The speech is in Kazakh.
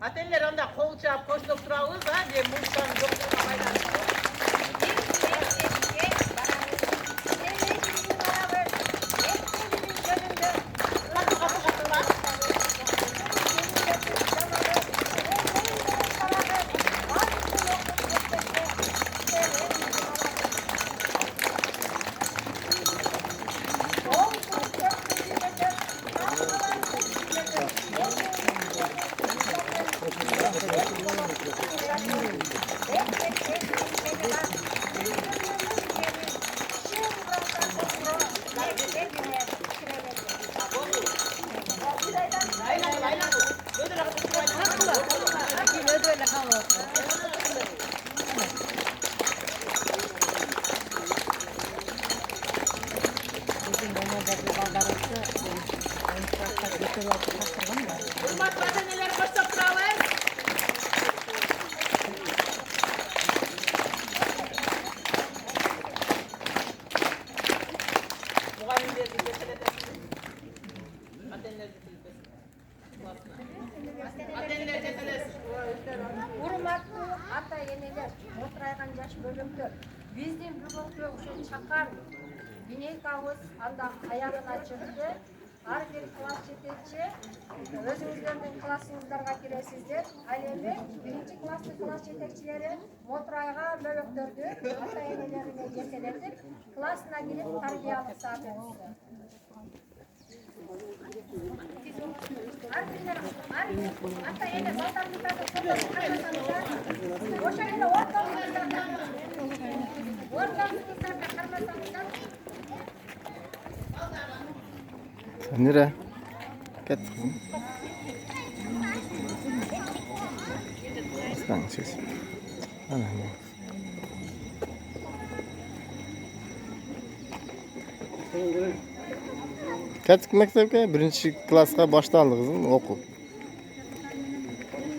Ateller onda kol çap koştup durağız ha diye muttan doktoruna baylanıyor. Hurmatlarda neler koştup durağız? Урматтуу ата-энелер, отурайган жаш бөлөктөр, биздин бүгүнкү ушу чакан бинейкабыз анда аягына чыкты. Ар бир класс жетекчи өзүңүздөрдүн классыңыздарга киресиздер. Ал эми биринчи класстын класс жетекчилери мотурайга бөлөктөрдү ата-энелерине жетелетип, классына кирип тарбиялык саат өтүшсө. Ата-эне балдарыңыздарды колдонуп кармасаңыздар, ошол эле ортоңуздарда кармасаңыздар. Nere? Ket kızım. Aslan ses. Ana. Kettik mektepke birinchi klassga başlandı kızım okul.